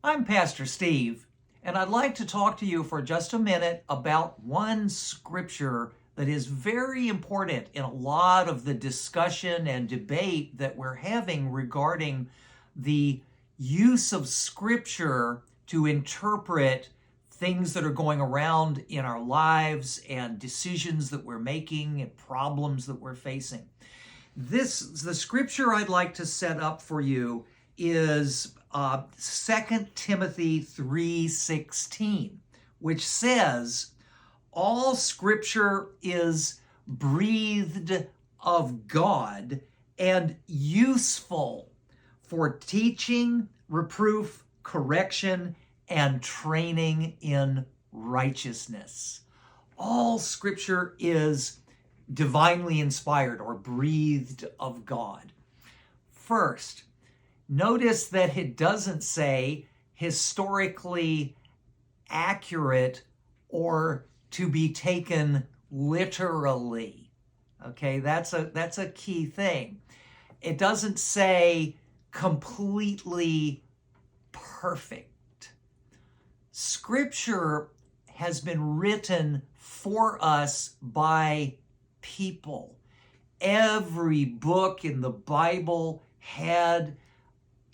I'm Pastor Steve, and I'd like to talk to you for just a minute about one scripture that is very important in a lot of the discussion and debate that we're having regarding the use of scripture to interpret things that are going around in our lives and decisions that we're making and problems that we're facing. The scripture I'd like to set up for you is 2 Timothy 3:16, which says, all scripture is breathed of God and useful for teaching, reproof, correction, and training in righteousness. All scripture is divinely inspired or breathed of God. First, notice that it doesn't say historically accurate or to be taken literally. Okay, that's a key thing. It doesn't say completely perfect. Scripture has been written for us by people. Every book in the Bible had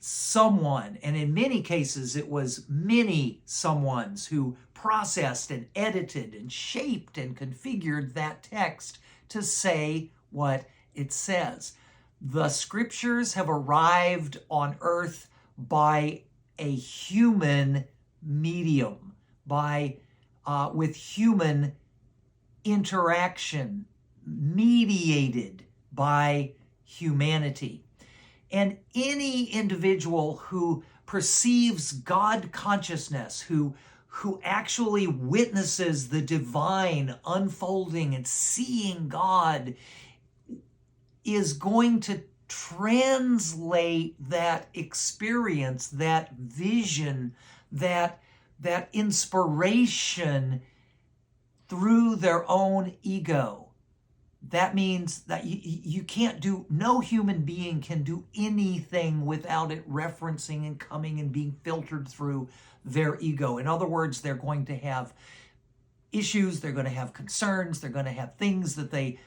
someone, and in many cases it was many someones who processed and edited and shaped and configured that text to say what it says. The scriptures have arrived on earth by a human medium, with human interaction, mediated by humanity. And any individual who perceives God consciousness, who actually witnesses the divine unfolding and seeing God, is going to translate that experience, that vision, that inspiration through their own ego. That means that no human being can do anything without it referencing and coming and being filtered through their ego. In other words, they're going to have issues, they're going to have concerns, they're going to have things that they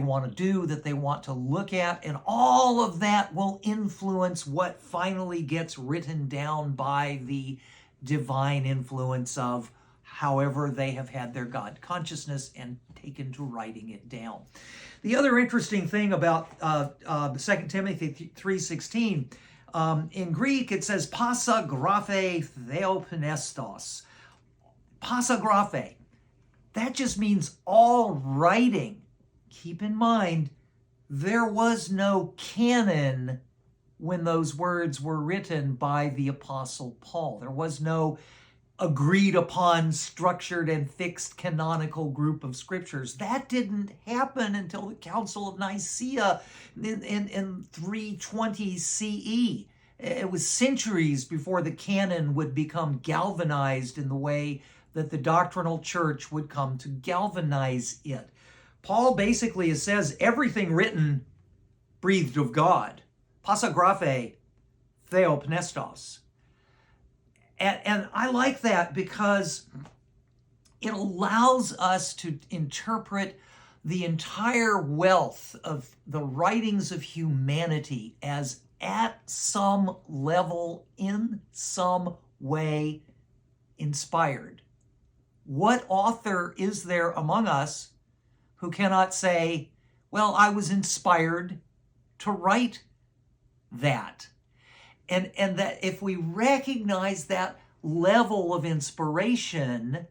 want to do, that they want to look at, and all of that will influence what finally gets written down by the divine influence of however they have had their God consciousness and taken to writing it down. The other interesting thing about 2 Timothy 3:16, in Greek it says pasa graphe theopnestos. Pasa graphe, that just means all writing. Keep in mind, there was no canon when those words were written by the Apostle Paul. There was no agreed upon, structured, and fixed canonical group of scriptures. That didn't happen until the Council of Nicaea in 320 CE. It was centuries before the canon would become galvanized in the way that the doctrinal church would come to galvanize it. Paul basically says everything written breathed of God. Pasa graphe theopnestos. And I like that because it allows us to interpret the entire wealth of the writings of humanity as at some level, in some way, inspired. What author is there among us who cannot say, well, I was inspired to write that? And that if we recognize that level of inspiration,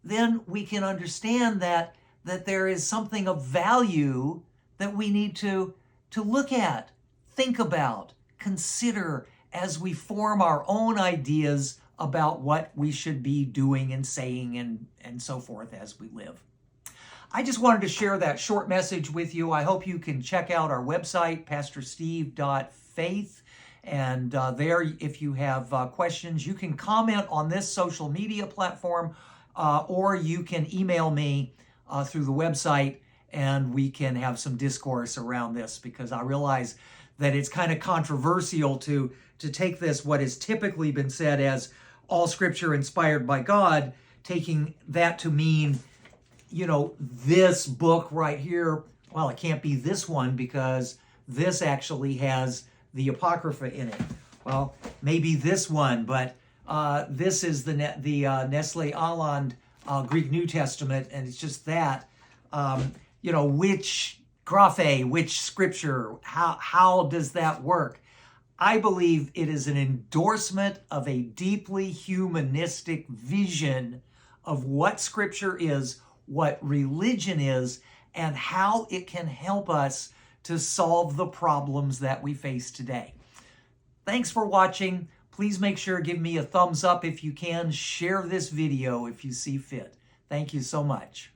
then we can understand that there is something of value that we need to look at, think about, consider as we form our own ideas about what we should be doing and saying and so forth as we live. I just wanted to share that short message with you. I hope you can check out our website, pastorsteve.faith. And there, if you have questions, you can comment on this social media platform, or you can email me through the website, and we can have some discourse around this, because I realize that it's kind of controversial to take this, what has typically been said as all scripture inspired by God, taking that to mean, this book right here. Well, it can't be this one because this actually has the Apocrypha in it. Well, maybe this one, but this is the Nestle Aland Greek New Testament, and it's just that. Which graphe, which scripture, how does that work? I believe it is an endorsement of a deeply humanistic vision of what scripture is, what religion is, and how it can help us to solve the problems that we face today. Thanks for watching. Please make sure to give me a thumbs up if you can. Share this video if you see fit. Thank you so much.